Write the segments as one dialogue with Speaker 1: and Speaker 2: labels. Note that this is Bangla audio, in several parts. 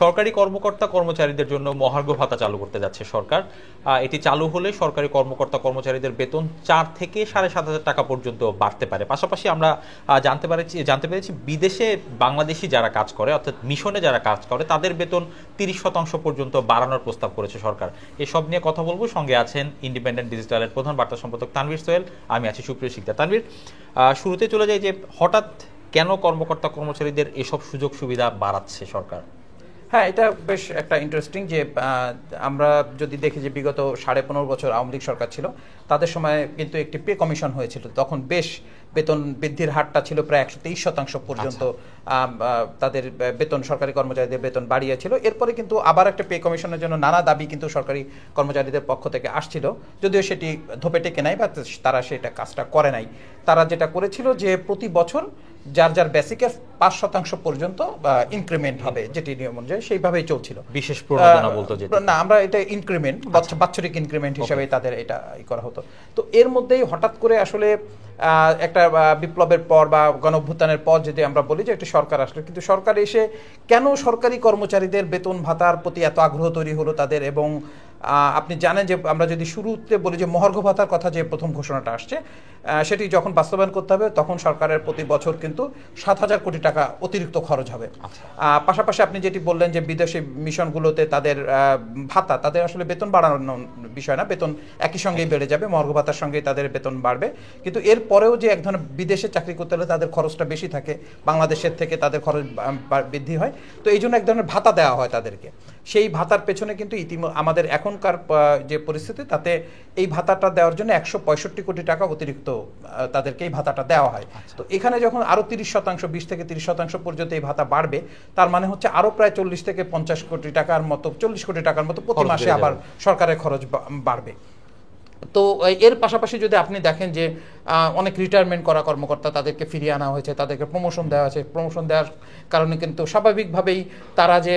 Speaker 1: সরকারি কর্মকর্তা কর্মচারীদের জন্য মহার্ঘ ভাতা চালু করতে যাচ্ছে সরকার। এটি চালু হলে সরকারি কর্মকর্তা কর্মচারীদের বেতন ৪ থেকে ৭,৫০০ টাকা পর্যন্ত বাড়তে পারে। পাশাপাশি আমরা জানতে পেরেছি বিদেশে বাংলাদেশি যারা কাজ করে, অর্থাৎ মিশনে যারা কাজ করে, তাদের বেতন ৩০% পর্যন্ত বাড়ানোর প্রস্তাব করেছে সরকার। এসব নিয়ে কথা বলবো। সঙ্গে আছেন ইন্ডিপেন্ডেন্ট ডিজিটালের প্রধান বার্তা সম্পাদক তানভীর সোহেল, আমি আছি সুপ্রিয় শিকদার। তানভীর, শুরুতে চলে যাই যে হঠাৎ কেন কর্মকর্তা কর্মচারীদের এসব সুযোগ সুবিধা বাড়াচ্ছে সরকার?
Speaker 2: হ্যাঁ, এটা বেশ একটা ইন্টারেস্টিং যে আমরা যদি দেখি যে বিগত 15.5 বছর আওয়ামী লীগ সরকার ছিল, তাদের সময় কিন্তু একটি পে কমিশন হয়েছিল। তখন বেশ বেতন বৃদ্ধির হারটা ছিল প্রায় 123% পর্যন্ত। তাদের বেতন, সরকারি কর্মচারীদের বেতন বাড়িয়েছিল। এরপরে কিন্তু আবার একটা পে কমিশনের জন্য নানা দাবি কিন্তু সরকারি কর্মচারীদের পক্ষ থেকে আসছিল, যদিও সেটি ধোপে টেকে নাই বা তারা সেটা কাজটা করে নাই। তারা যেটা করেছিল যে প্রতি বছর যার যার বেসিকের 5% পর্যন্ত ইনক্রিমেন্ট হবে, যেটি নিয়ম অনুযায়ী সেইভাবেই চলছিল।
Speaker 1: বিশেষ প্রণোদনা বলতে যেটা
Speaker 2: না, আমরা এটা ইনক্রিমেন্ট, বাৎসরিক ইনক্রিমেন্ট হিসেবে তাদের এটা করা হতো। তো এর মধ্যেই হঠাৎ করে আসলে একটা বিপ্লবের পর বা গণঅভ্যুত্থানের পর যদি আমরা বলি যে একটা সরকার আসলো, কিন্তু সরকার এসে কেন সরকারি কর্মচারীদের বেতন ভাতার প্রতি এত আগ্রহ তৈরি হলো তাদের? এবং আপনি জানেন যে আমরা যদি শুরুতে বলি যে মহার্ঘ ভাতার কথা, যে প্রথম ঘোষণাটা আসছে, সেটি যখন বাস্তবায়ন করতে হবে তখন সরকারের প্রতি বছর কিন্তু 7,000 কোটি টাকা অতিরিক্ত খরচ হবে। পাশাপাশি আপনি যেটি বললেন যে বিদেশি মিশনগুলোতে তাদের ভাতা, তাদের আসলে বেতন বাড়ানোর বিষয় না, বেতন একই সঙ্গেই বেড়ে যাবে, মহার্ঘ ভাতার সঙ্গেই তাদের বেতন বাড়বে। কিন্তু এর পরেও যে এক ধরনের বিদেশে চাকরি করতে হলে তাদের খরচটা বেশি থাকে, বাংলাদেশের থেকে তাদের খরচ বৃদ্ধি হয়। তো এই জন্য এক ধরনের ভাতা দেওয়া হয় তাদেরকে। সেই ভাতার পেছনে কিন্তু আমাদের এখনকার যে পরিস্থিতি, তাতে এই ভাতাটা দেওয়ার জন্য 165 কোটি টাকা অতিরিক্ত তাদেরকে এই ভাতাটা দেওয়া হয়। তো এখানে যখন আরো 30%, 20 থেকে 30% পর্যন্ত এই ভাতা বাড়বে, তার মানে হচ্ছে আরো প্রায় 40 থেকে 50 কোটি টাকার মতো, 40 কোটি টাকার মতো প্রতি মাসে আবার সরকারের খরচ বাড়বে। তো এর পাশাপাশি যদি আপনি দেখেন যে অনেক রিটায়ারমেন্ট করা কর্মকর্তা, তাদেরকে ফিরিয়ে আনা হয়েছে, তাদেরকে প্রমোশন দেওয়া হয়েছে। প্রমোশন দেওয়ার কারণে কিন্তু স্বাভাবিকভাবেই তারা যে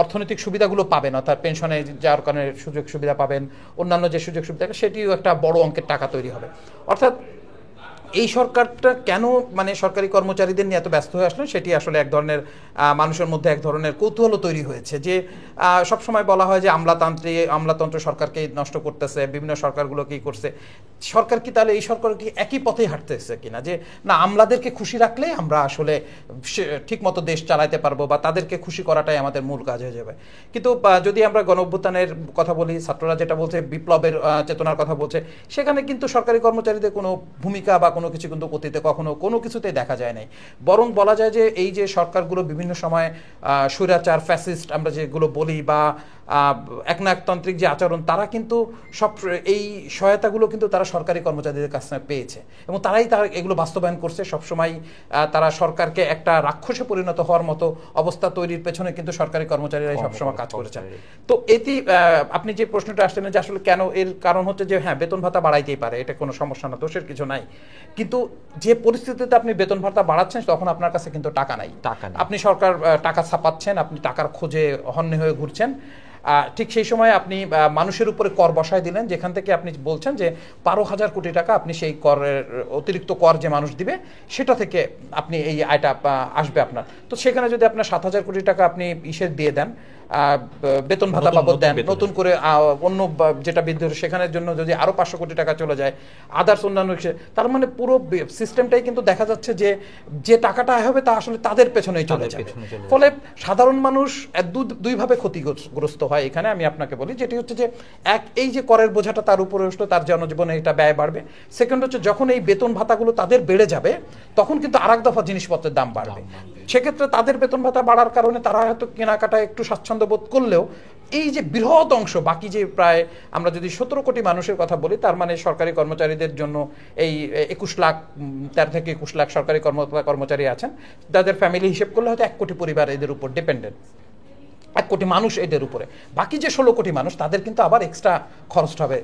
Speaker 2: অর্থনৈতিক সুবিধাগুলো পাবেন, অর্থাৎ পেনশনে যাওয়ার কারণে সুযোগ সুবিধা পাবেন, অন্যান্য যে সুযোগ সুবিধা, সেটিও একটা বড় অঙ্কের টাকা তৈরি হবে। অর্থাৎ এই সরকারটা কেন মানে সরকারি কর্মচারীদের নিয়ে এত ব্যস্ত হয়ে আসলো, সেটি আসলে এক ধরনের মানুষের মধ্যে এক ধরনের কৌতূহল তৈরি হয়েছে। যে সবসময় বলা হয় যে আমলাতন্ত্র সরকারকে নষ্ট করতেছে, বিভিন্ন সরকারগুলো কি করছে, সরকার কি তাহলে এই সরকার কি একই পথেই হাঁটতেছে কিনা, যে না আমলাদেরকে খুশি রাখলে আমরা আসলে ঠিকমতো দেশ চালাতে পারবো বা তাদেরকে খুশি করাটাই আমাদের মূল কাজ হয়ে যাবে। কিন্তু যদি আমরা গণঅভ্যুত্থানের কথা বলি, ছাত্ররা যেটা বলছে, বিপ্লবের চেতনার কথা বলছে, সেখানে কিন্তু সরকারি কর্মচারীদের কোনো ভূমিকা বা কোনো কিছু কিন্তু অতীতে কখনো কোনো কিছুতেই দেখা যায় নাই। বরং বলা যায় যে এই যে সরকারগুলো বিভিন্ন সময় স্বৈরাচার, ফ্যাসিস্ট আমরা যেগুলো বলি, বা একনায়কতান্ত্রিক যে আচরণ, তারা কিন্তু সব এই সহায়তাগুলো কিন্তু তারা সরকারি কর্মচারীদের কাছে পেয়েছে এবং তারা এগুলো বাস্তবায়ন করছে। সবসময় তারা সরকারকে একটা রাক্ষসে পরিণত হওয়ার মতো অবস্থা তৈরির পেছনে কিন্তু সরকারি কর্মচারীরাই সবসময় কাজ করেছে। তো এটি আপনি যে প্রশ্নটা আসলেন যে আসলে কেন, এর কারণ হচ্ছে যে হ্যাঁ, বেতন ভাতা বাড়াইতেই পারে, এটা কোনো সমস্যা না, দোষের কিছু নাই। কিন্তু যে পরিস্থিতিতে আপনি বেতন ভাতা বাড়াচ্ছেন, তখন আপনার কাছে কিন্তু টাকা নাই। আপনি সরকার টাকা ছাপাচ্ছেন, আপনি টাকার খোঁজে হন্যে হয়ে ঘুরছেন। ঠিক সেই সময় আপনি মানুষের উপরে কর বসায় দিলেন, যেখান থেকে আপনি বলছেন যে 12,000 কোটি টাকা আপনি সেই করের অতিরিক্ত কর যে মানুষ দিবে, সেটা থেকে আপনি এই আয়টা আসবে আপনার। তো সেখানে যদি আপনার 7,000 কোটি টাকা আপনি দিয়ে দেন, বেতন ভাতা বাবদ দেন, নতুন করে অন্য যেটা বৃদ্ধি হলো সেখানের জন্য যদি আরো 500 কোটি টাকা চলে যায়, আদার্স অন্যান্য, তার মানে পুরো সিস্টেমটাই কিন্তু দেখা যাচ্ছে যে যে টাকাটা হবে তা আসলে তাদের পেছনেই চলে যাবে। ফলে সাধারণ মানুষ দুইভাবে ক্ষতিগ্রস্ত হয়। এখানে আমি আপনাকে বলি, যেটি হচ্ছে যে এই যে করের বোঝাটা তার উপরে আসলো, তার জনজীবনে এটা ব্যয় বাড়বে। সেকেন্ড হচ্ছে যখন এই বেতন ভাতাগুলো তাদের বেড়ে যাবে, তখন কিন্তু আরেক দফা জিনিসপত্রের দাম বাড়বে। সেক্ষেত্রে তাদের বেতন ভাতা বাড়ার কারণে তারা হয়তো কেনাকাটায় একটু স্বাচ্ছন্দ্য বোধ করলেও এই যে বৃহৎ অংশ, বাকি যে প্রায় আমরা যদি 17 কোটি মানুষের কথা বলি, তার মানে সরকারি কর্মচারীদের জন্য এই 13 থেকে 21 লাখ সরকারি কর্মচারী আছেন, তাদের ফ্যামিলি হিসেব করলে হয়তো 1 কোটি পরিবার এদের উপর ডিপেন্ডেন্ট, 1 কোটি মানুষ এদের উপরে। বাকি যে 16 কোটি মানুষ, তাদের কিন্তু আবার এক্সট্রা খরচ হবে।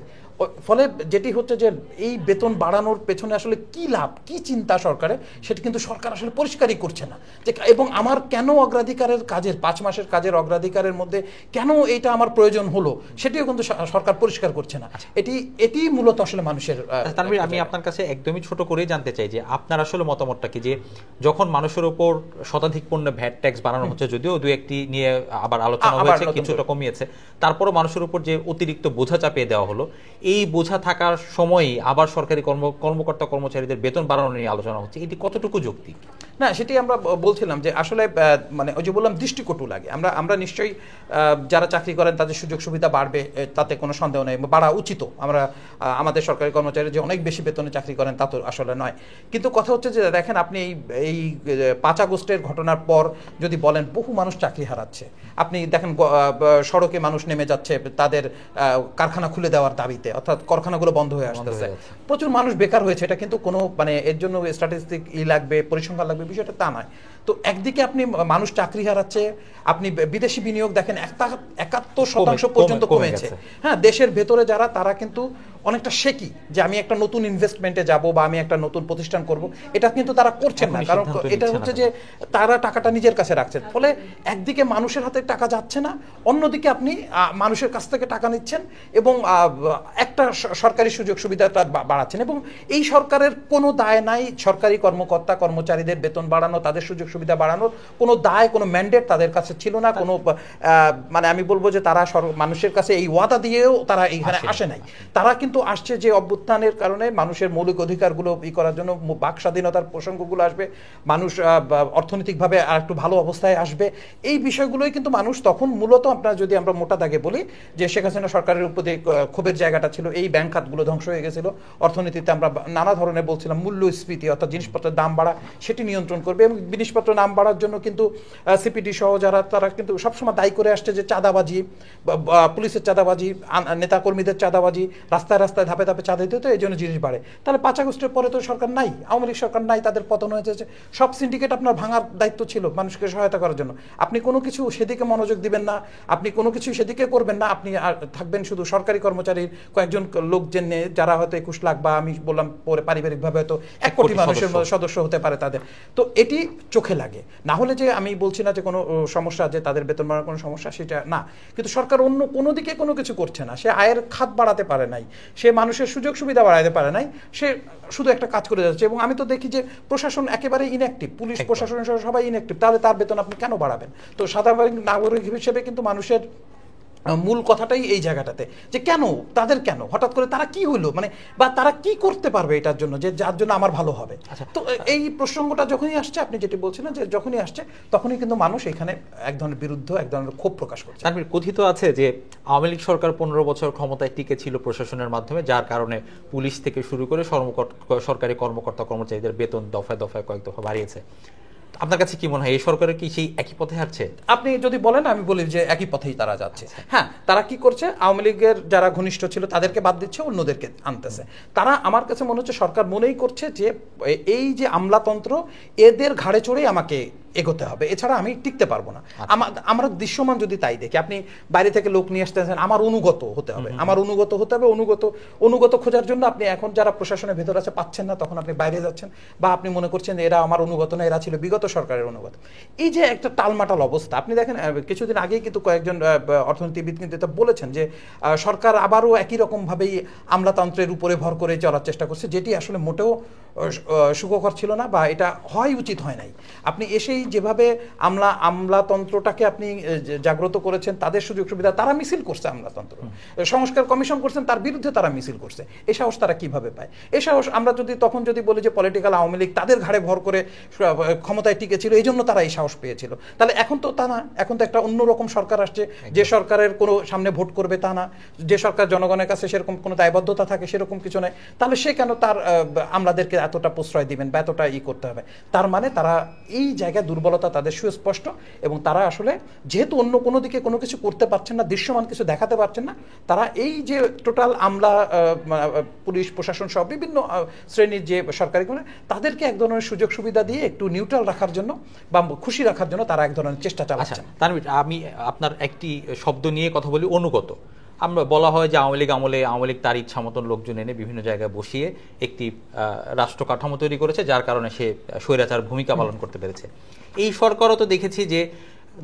Speaker 2: ফলে যেটি হচ্ছে যে এই বেতন বাড়ানোর পেছনে আসলে কি লাভ, কি চিন্তা সরকারের, সেটা কিন্তু সরকার আসলে পরিষ্কারই করছে না। যে এবং আমার কেন অগ্রাধিকারের কাজের 5 মাসের কাজের অগ্রাধিকারের মধ্যে কেন এটা আমার প্রয়োজন হলো, সেটিও কিন্তু সরকার পরিষ্কার করছে না। এটি মূলত আসলে মানুষের।
Speaker 1: তানভীর, আমি আপনার কাছে একদমই ছোট করেই জানতে চাই যে আপনার আসলে মতামতটা কি, যে যখন মানুষের উপর শতাধিক পণ্যে ভ্যাট ট্যাক্স বানানো হচ্ছে, যদিও দু একটি নিয়ে আবার আলোচনা হয়েছে, কিছুটা কমিয়েছে, তারপরও মানুষের উপর যে অতিরিক্ত বোঝা চাপিয়ে দেওয়া হলো, এই বোঝা থাকার সময়ই আবার সরকারি কর্মকর্তা কর্মচারীদের বেতন বাড়ানো নিয়ে আলোচনা হচ্ছে, এটি কতটুকু যৌক্তিক?
Speaker 2: না, সেটি আমরা বলছিলাম যে আসলে মানে ওই যে বললাম দৃষ্টিকটু লাগে। আমরা নিশ্চয়ই যারা চাকরি করেন তাদের সুযোগ সুবিধা বাড়বে, তাতে কোনো সন্দেহ নেই, বাড়া উচিত। আমরা আমাদের সরকারি কর্মচারী যে অনেক বেশি বেতনে চাকরি করেন তা তো আসলে নয়। কিন্তু কথা হচ্ছে যে দেখেন, আপনি এই 5 আগস্টের ঘটনার পর যদি বলেন বহু মানুষ চাকরি হারাচ্ছে, আপনি দেখেন সড়কে মানুষ নেমে যাচ্ছে তাদের কারখানা খুলে দেওয়ার দাবিতে, অর্থাৎ কারখানাগুলো বন্ধ হয়ে আসতেছে, প্রচুর মানুষ বেকার হয়েছে। এটা কিন্তু কোনো মানে এর জন্য স্ট্যাটিস্টিক লাগবে, পরিসংখ্যান লাগবে, বিষয়টা তা নয়। তো একদিকে আপনি মানুষ চাকরি হারাচ্ছে, আপনি বিদেশি বিনিয়োগ দেখেন 71% পর্যন্ত কমেছে। হ্যাঁ, দেশের ভেতরে যারা, তারা কিন্তু অনেকটা শেকি যে আমি একটা নতুন ইনভেস্টমেন্টে যাব বা আমি একটা নতুন প্রতিষ্ঠান করব, এটা কিন্তু তারা করছেন না। কারণ এটা হচ্ছে যে তারা টাকাটা নিজের কাছে রাখছেন। ফলে একদিকে মানুষের হাতে টাকা যাচ্ছে না, অন্যদিকে আপনি মানুষের কাছ থেকে টাকা নিচ্ছেন এবং একটা সরকারি সুযোগ সুবিধাটা বাড়াচ্ছেন। এবং এই সরকারের কোনো দায় নাই সরকারি কর্মকর্তা কর্মচারীদের বেতন বাড়ানো, তাদের সুযোগ সুবিধা বাড়ানোর কোনো দায়, কোনো ম্যান্ডেট তাদের কাছে ছিল না। কোনো মানে আমি বলবো যে তারা মানুষের কাছে এই ওয়াদা দিয়েও তারা এইখানে আসে নাই। তারা কিন্তু আসছে যে অভ্যুত্থানের কারণে মানুষের মৌলিক অধিকারগুলো করার জন্য, বাক স্বাধীনতার প্রসঙ্গগুলো আসবে, মানুষ অর্থনৈতিকভাবে আর একটু ভালো অবস্থায় আসবে, এই বিষয়গুলোই কিন্তু মানুষ তখন মূলত, আপনার যদি আমরা মোটা দাগে বলি যে শেখ হাসিনা সরকারের উপরে ক্ষোভের জায়গাটা ছিল এই ব্যাংক খাতগুলো ধ্বংস হয়ে গেছিল। অর্থনীতিতে আমরা নানা ধরনের বলছিলাম মূল্যস্ফীতি, অর্থাৎ জিনিসপত্রের দাম বাড়া, সেটি নিয়ন্ত্রণ করবে। এবং জিনিসপত্রের দাম বাড়ার জন্য কিন্তু সিপিডি সহ যারা, তারা কিন্তু সবসময় দায়ী করে আসছে যে চাঁদাবাজি, পুলিশের চাঁদাবাজি, নেতাকর্মীদের চাঁদাবাজি, রাস্তায় রাস্তায় ধাপে ধাপে চাঁদা দিতে, এই জন্য জিনিস বাড়ে। তাহলে 5 আগস্টের পরে তো সরকার নাই, আওয়ামী লীগ সরকার নাই, তাদের পতন হয়েছে, সব সিন্ডিকেট আপনার ভাঙার দায়িত্ব ছিল মানুষকে সহায়তা করার জন্য। আপনি কোনো কিছু সেদিকে মনোযোগ দিবেন না, আপনি কোনো কিছু সেদিকে করবেন না, আপনি থাকবেন শুধু সরকারি কর্মচারীর কয়েকজন লোক জেনে, যারা হয়তো 21 লাখ বা আমি বললাম পরে পারিবারিকভাবে হয়তো 1 কোটি মানুষের সদস্য হতে পারে তাদের। তো এটি চোখে লাগে। না হলে যে আমি বলছি না যে কোনো সমস্যা, যে তাদের বেতন বাড়ানোর কোনো সমস্যা, সেটা না। কিন্তু সরকার অন্য কোনো দিকে কোনো কিছু করছে না। সে আয়ের খাত বাড়াতে পারে নাই, সে মানুষের সুযোগ সুবিধা বাড়াতে পারে নাই, সে শুধু একটা কাজ করে যাচ্ছে। এবং আমি তো দেখি যে প্রশাসন একেবারে ইনঅ্যাক্টিভ, পুলিশ প্রশাসন সবাই ইনঅ্যাক্টিভ। তাহলে তার বেতন আপনি কেন বাড়াবেন? তো সাধারণ নাগরিক হিসেবে কিন্তু মানুষের মূল কথাটাই এই জায়গাটাতে, যে কেন তাদের, কেন হঠাৎ করে তারা কি হলো, মানে বা তারা কি করতে পারবে এটার জন্য, যে যার জন্য আমার ভালো হবে। তো এই প্রসঙ্গটা যখনই আসছে, আপনি যেটি বলছিলেন যে যখনই আসছে, তখনই কিন্তু মানুষ এখানে এক ধরনের বিরুদ্ধ, এক ধরনের ক্ষোভ প্রকাশ করছে।
Speaker 1: কথিত আছে যে আওয়ামী লীগ সরকার 15 বছর ক্ষমতায় টিকে ছিল প্রশাসনের মাধ্যমে, যার কারণে পুলিশ থেকে শুরু করে সরকারি কর্মকর্তা কর্মচারীদের বেতন দফায় দফায় কয়েক দফা বাড়িয়েছে। আপনার কাছে কি মনে হয় এই সরকারের কি সেই একই পথে হাঁটছে?
Speaker 2: আপনি যদি বলেন, আমি বলি যে একই পথেই তারা যাচ্ছে। হ্যাঁ, তারা কি করছে, আওয়ামী লীগের যারা ঘনিষ্ঠ ছিল তাদেরকে বাদ দিচ্ছে, অন্যদেরকে আনতেছে। তারা, আমার কাছে মনে হচ্ছে সরকার মনেই করছে যে এই যে আমলাতন্ত্র, এদের ঘাড়ে চড়েই আমাকে এগোতে হবে, এছাড়া আমি টিকতে পারবো না। আমরা দৃশ্যমান যদি তাই দেখি, আপনি বাইরে থেকে লোক নিয়ে আসতেছেন, আমার অনুগত হতে হবে, আমার অনুগত হতে হবে। অনুগত খোঁজার জন্য আপনি এখন যারা প্রশাসনের ভেতর আছে পাচ্ছেন না, তখন আপনি বাইরে যাচ্ছেন, বা আপনি মনে করছেন যে এরা আমার অনুগত না, এরা ছিল বিগত সরকারের অনুগত। এই যে একটা টালমাটাল অবস্থা, আপনি দেখেন কিছুদিন আগেই কিন্তু কয়েকজন অর্থনীতিবিদ কিন্তু এটা বলেছেন যে সরকার আবারও একই রকমভাবেই আমলাতন্ত্রের উপরে ভর করে চলার চেষ্টা করছে, যেটি আসলে মোটেও সুখকর ছিল না, বা এটা হয় উচিত হয় নাই। আপনি এসেই যেভাবে আমলাতন্ত্রটাকে আপনি জাগ্রত করেছেন, তাদের সুযোগ সুবিধা, তারা মিছিল করছে, আমলাতন্ত্র সংস্কার কমিশন করছেন, তার বিরুদ্ধে তারা মিছিল করছে। এই সাহস তারা কিভাবে পায়? এই সাহস আমরা তখন যদি বলি যে পলিটিক্যাল আওয়ামী লীগ তাদের ঘাড়ে ভর করে ক্ষমতায় টিকেছিল, এই জন্য তারা এই সাহস পেয়েছিল, তাহলে এখন তো তা না। এখন তো একটা অন্যরকম সরকার আসছে, যে সরকারের কোনো সামনে ভোট করবে তা না, যে সরকার জনগণের কাছে সেরকম কোনো দায়বদ্ধতা থাকে সেরকম কিছু নাই। তাহলে সে কেন তার আমলাদেরকে এতটা প্রশ্রয় দিবেন বা এতটা করতে হবে? তার মানে তারা এই জায়গায় দুর্বলতা তাদের সুস্পষ্ট, এবং তারা আসলে যেহেতু অন্য কোনো দিকে কোনো কিছু করতে পারছেন না, দৃশ্যমান কিছু দেখাতে পারছেন না, তারা এই যে টোটাল আমলা, পুলিশ প্রশাসন সহ বিভিন্ন শ্রেণীর যে সরকারি, তাদেরকে এক ধরনের সুযোগ সুবিধা দিয়ে একটু নিউট্রাল রাখার জন্য বা খুশি রাখার জন্য তারা এক ধরনের চেষ্টা চালাচ্ছেন।
Speaker 1: তানভীর, আমি আপনার একটি শব্দ নিয়ে কথা বলি, অনুগত। আমরা বলা হয় যে আওয়ামী লীগ আমলে আওয়ামী লীগ তার ইচ্ছা মতন লোকজন এনে বিভিন্ন জায়গায় বসিয়ে একটি রাষ্ট্র কাঠামো তৈরি করেছে, যার কারণে সে স্বৈরাচার ভূমিকা পালন করতে পেরেছে। এই সরকারও তো দেখেছি যে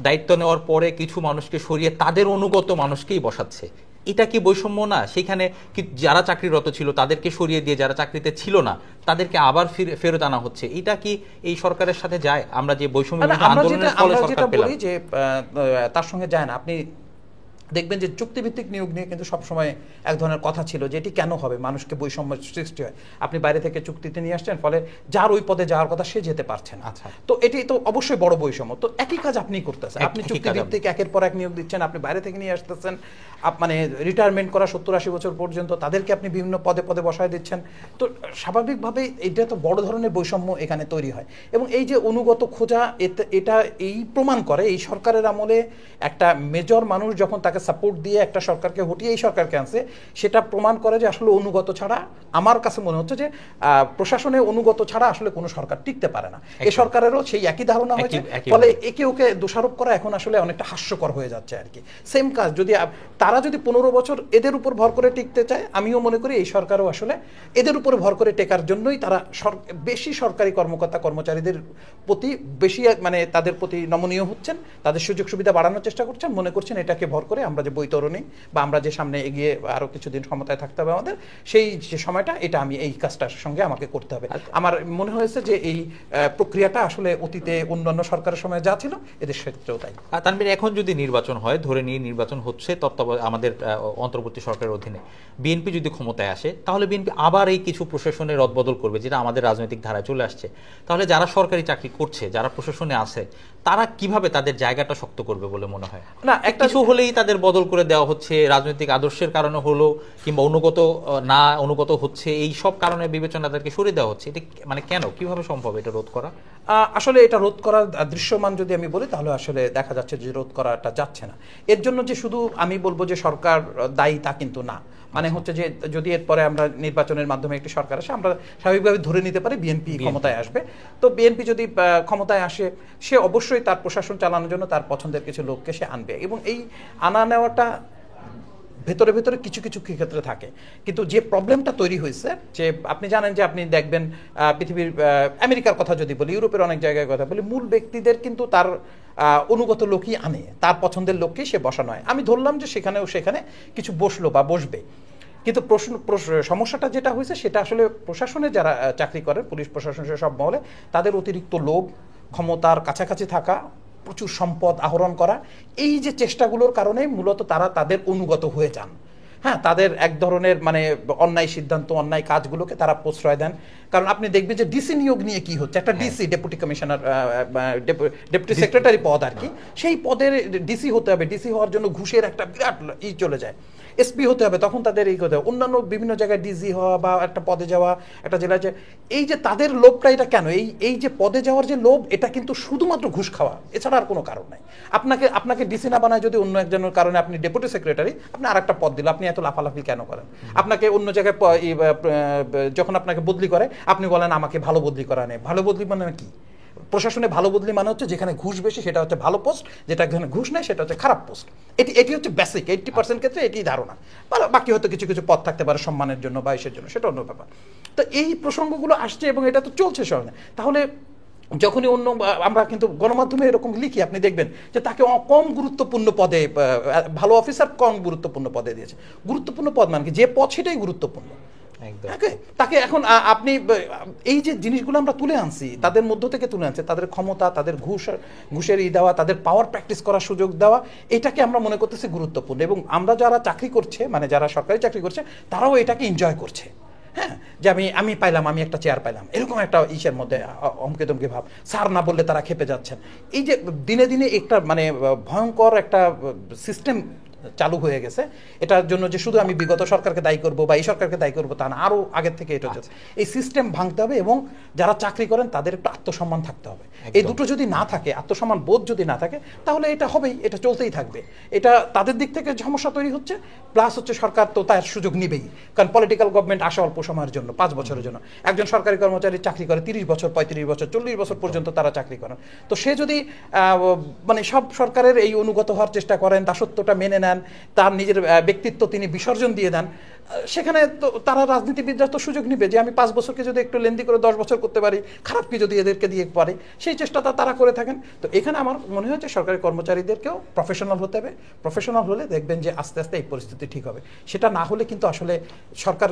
Speaker 1: দায়িত্ব নেওয়ার পরে কিছু মানুষকে সরিয়ে তাদের অনুগত মানুষকেই বসাচ্ছে। এটা কি বৈষম্য না? সেখানে কি যারা চাকরিরত ছিল তাদেরকে সরিয়ে দিয়ে যারা চাকরিতে ছিল না তাদেরকে আবার ফেরত আনা হচ্ছে? এটা কি এই সরকারের সাথে যায়? আমরা যে বৈষম্য আন্দোলনের ফলে সরকার পেলাম,
Speaker 2: যে তার সঙ্গে যায় না। আপনি দেখবেন যে চুক্তিভিত্তিক নিয়োগ নিয়ে কিন্তু সবসময় এক ধরনের কথা ছিল যে এটি কেন হবে, মানুষকে বৈষম্য সৃষ্টি হয়। আপনি বাইরে থেকে চুক্তিতে নিয়ে আসছেন, ফলে যার ওই পদে যাওয়ার কথা সে যেতে পারছে না।
Speaker 1: আচ্ছা,
Speaker 2: তো এটি তো অবশ্যই বড় বৈষম্য। তো একই কাজ আপনি করতেছেন, আপনি চুক্তিভিত্তিক একের পর এক নিয়োগ দিচ্ছেন, আপনি বাইরে থেকে নিয়ে আসতেছেন, মানে রিটায়ারমেন্ট করা 70-80 বছর পর্যন্ত তাদেরকে আপনি বিভিন্ন পদে পদে বসায় দিচ্ছেন। তো স্বাভাবিকভাবেই এটা তো বড় ধরনের বৈষম্য এখানে তৈরি হয়। এবং এই যে অনুগত খোঁজা, এটা এই প্রমাণ করে এই সরকারের আমলে একটা মেজর মানুষ যখন তাকে সাপোর্ট দিয়ে একটা সরকারকে হটিয়ে এই সরকারকে আনছে, সেটা প্রমাণ করে যে আসলে অনুগত ছাড়া, আমার কাছে মনে হচ্ছে যে প্রশাসনে অনুগত ছাড়া আসলে কোনো সরকার টিকতে পারে না। এই সরকারেরও সেই একই ধারণা হয়েছে, ফলে একে ওকে দোষারোপ করা এখন আসলে অনেকটা হাস্যকর হয়ে যাচ্ছে আর কি। সেম কাজ যদি তারা যদি 15 বছর এদের উপর ভর করে টিকতে চায়, আমিও মনে করি এই সরকারও আসলে এদের উপরে ভর করে টেকার জন্যই তারা বেশি সরকারি কর্মকর্তা কর্মচারীদের প্রতি বেশি মানে তাদের প্রতি নমনীয় হচ্ছেন, তাদের সুযোগ সুবিধা বাড়ানোর চেষ্টা করছেন, মনে করছেন এটাকে ভর করে আমরা যে বৈতরণী বা আমরা যে সামনে এগিয়ে আরো কিছুদিন ক্ষমতায় থাকতে হবে আমাদের, সেই যে সময়টা এটা আমি এই কাজটার সঙ্গে আমাকে করতে হবে। আমার মনে হয়েছে যে এই প্রক্রিয়াটা আসলে অতীতে অন্যান্য সরকারের সময় যা ছিল এদের ক্ষেত্রেও তাই।
Speaker 1: তানভীর, এখন যদি নির্বাচন হয়, ধরে নিয়ে নির্বাচন হচ্ছে আমাদের অন্তর্বর্তী সরকারের অধীনে, বিএনপি যদি ক্ষমতায় আসে তাহলে বিএনপি আবার এই কিছু প্রশাসনের রদবদল করবে, যেটা আমাদের রাজনৈতিক ধারায় চলে আসছে। তাহলে যারা সরকারি চাকরি করছে, যারা প্রশাসনে আছে, তারা কিভাবে তাদের জায়গাটা শক্ত করবে বলে মনে হয়? না, কিছু হলেই তাদের বদল করে দেওয়া হচ্ছে, রাজনৈতিক আদর্শের কারণে হলো কিংবা অনুগত হচ্ছে, এই সব কারণে বিবেচনা তাদেরকে সরিয়ে দেওয়া হচ্ছে। এটা মানে কেন, কিভাবে সম্ভব এটা রোধ করা?
Speaker 2: আসলে এটা রোধ করার দৃশ্যমান যদি আমি বলি তাহলে আসলে দেখা যাচ্ছে যে রোধ করাটা যাচ্ছে না। এর জন্য যে শুধু আমি বলবো যে সরকার দায়ী তা কিন্তু না। মানে হচ্ছে যে যদি এরপরে আমরা নির্বাচনের মাধ্যমে একটি সরকার আসে, আমরা স্বাভাবিকভাবে ধরে নিতে পারি বিএনপি ক্ষমতায় আসবে। তো বিএনপি যদি ক্ষমতায় আসে, সে অবশ্যই তার প্রশাসন চালানোর জন্য তার পছন্দের কিছু লোককে সে আনবে, এবং এই আনা নেওয়াটা ভেতরে ভেতরে কিছু কিছু ক্ষেত্রে থাকে। কিন্তু যে প্রবলেমটা তৈরি হয়েছে, যে আপনি জানেন যে আপনি দেখবেন পৃথিবীর আমেরিকার কথা যদি বলি, ইউরোপের অনেক জায়গায় কথা বলি, মূল ব্যক্তিদের কিন্তু তার অনুগত লোকই আনে, তার পছন্দের লোককেই সে বসানো হয়। আমি ধরলাম যে সেখানে কিছু বসলো বা বসবে, কিন্তু সমস্যাটা যেটা হয়েছে সেটা আসলে প্রশাসনে যারা চাকরি করে, পুলিশ প্রশাসন সব মহলে, তাদের অতিরিক্ত লোভ, ক্ষমতার কাছাকাছি থাকা, প্রচুর সম্পদ আহরণ করা, এই যে চেষ্টাগুলোর কারণে মূলত তারা তাদের অনুগত হয়ে যান। হ্যাঁ, তাদের এক ধরনের মানে অন্যায় সিদ্ধান্ত, অন্যায় কাজগুলোকে তারা প্রশ্রয় দেন। কারণ আপনি দেখবেন যে ডিসি নিয়োগ নিয়ে কি হচ্ছে, একটা DC, deputy commissioner, deputy secretary পদ আর কি, সেই পদের ডিসি হতে হবে, ডিসি হওয়ার জন্য ঘুষের একটা বিরাট চলে যায়। এসপি হতে হবে, তখন তাদের এই কথা, অন্যান্য বিভিন্ন জায়গায় ডিজি হওয়া বা একটা পদে যাওয়া, একটা জেলায় যে এই যে তাদের লোভটা, এটা কেন, এই যে পদে যাওয়ার যে লোভ, এটা কিন্তু শুধুমাত্র ঘুষ খাওয়া, এছাড়া আর কোনো কারণ নাই। আপনাকে ডিসি না বানায় যদি অন্য একজনের কারণে আপনি ডেপুটি সেক্রেটারি, আপনি আর একটা পদ দিল, আপনি এত লাফালাফি কেন করেন? আপনাকে অন্য জায়গায় যখন আপনাকে বদলি করে, আপনি বলেন আমাকে ভালো বদলি করা নেই। ভালো বদলি মানে কি? প্রশাসনে ভালো বদলি মানে হচ্ছে যেখানে ঘুষ বেশি সেটা হচ্ছে ভালো পোস্ট, যেটা যেখানে ঘুষ নেই সেটা হচ্ছে খারাপ পোস্ট। এটি হচ্ছে বেসিক, 80% ক্ষেত্রে এটি ধারণা। বাকি হয়তো কিছু কিছু পদ থাকতে পারে সম্মানের জন্য বা ইসের জন্য, সেটা অন্য ব্যাপার। তো এই প্রসঙ্গগুলো আসছে এবং এটা তো চলছে সঙ্গে। তাহলে যখনই অন্য, আমরা কিন্তু গণমাধ্যমে এরকম লিখি, আপনি দেখবেন যে তাকে কম গুরুত্বপূর্ণ পদে, ভালো অফিসার কম গুরুত্বপূর্ণ পদে দিয়েছে। গুরুত্বপূর্ণ পদ মানে কি, যে পদ সেটাই গুরুত্বপূর্ণ। তাকে এখন আপনি এই যে জিনিসগুলো আমরা তুলে আনছি, তাদের মধ্য থেকে তুলে আনছে, তাদের ক্ষমতা, তাদের ঘুষের দেওয়া, তাদের পাওয়ার প্র্যাকটিস করার সুযোগ দেওয়া, এটাকে আমরা মনে করতেছি গুরুত্বপূর্ণ। এবং আমরা যারা চাকরি করছে, মানে যারা সরকারি চাকরি করছে, তারাও এটাকে এনজয় করছে। হ্যাঁ, যে আমি পাইলাম, আমি একটা চেয়ার পাইলাম, এরকম একটা ইসের মধ্যে অমকে তমকে ভাব। স্যার না বললে তারা খেপে যাচ্ছেন। এই যে দিনে দিনে একটা মানে ভয়ঙ্কর একটা সিস্টেম চালু হয়ে গেছে, এটার জন্য যে শুধু আমি বিগত সরকারকে দায়ী করব বা এই সরকারকে দায়ী করবো তা না, আরও আগের থেকে এটা হচ্ছে। এই সিস্টেম ভাঙতে হবে এবং যারা চাকরি করেন তাদের একটু আত্মসম্মান থাকতে হবে। এই দুটো যদি না থাকে, আত্মসম্মান বোধ যদি না থাকে, তাহলে এটা হবেই, এটা চলতেই থাকবে। এটা তাদের দিক থেকে সমস্যা তৈরি হচ্ছে, প্লাস হচ্ছে সরকার তো তার সুযোগ নিবেই। কারণ পলিটিক্যাল গভর্নমেন্ট আসা অল্প সময়ের জন্য, 5 বছরের জন্য। একজন সরকারি কর্মচারী চাকরি করে 30 বছর, 35 বছর, 40 বছর পর্যন্ত তারা চাকরি করেন। তো সে যদি মানে সব সরকারের এই অনুগত হওয়ার চেষ্টা করেন, দাসত্বটা মেনে নেন, দেন, তার নিজের ব্যক্তিত্ব তিনি বিসর্জন দিয়ে দেন, সেখানে তো তারা রাজনীতিবিদরা তো সুযোগ নিবে যে আমি 5 বছরকে যদি একটু লেন্দি করে 10 বছর করতে পারি, খারাপ কি যদি এদেরকে দিয়ে পারে, সেই চেষ্টাটা তারা করে থাকেন। তো এখানে আমার মনে হয় যে সরকারি কর্মচারীদেরকেও প্রফেশনাল হতে হবে। প্রফেশনাল হলে দেখবেন যে আস্তে আস্তে এই পরিস্থিতি ঠিক হবে। সেটা না হলে কিন্তু আসলে সরকার,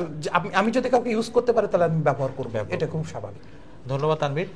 Speaker 2: আমি যদি কাউকে ইউজ করতে পারি তাহলে আমি ব্যবহার করবো, এটা খুব স্বাভাবিক।
Speaker 1: ধন্যবাদ তানভীর।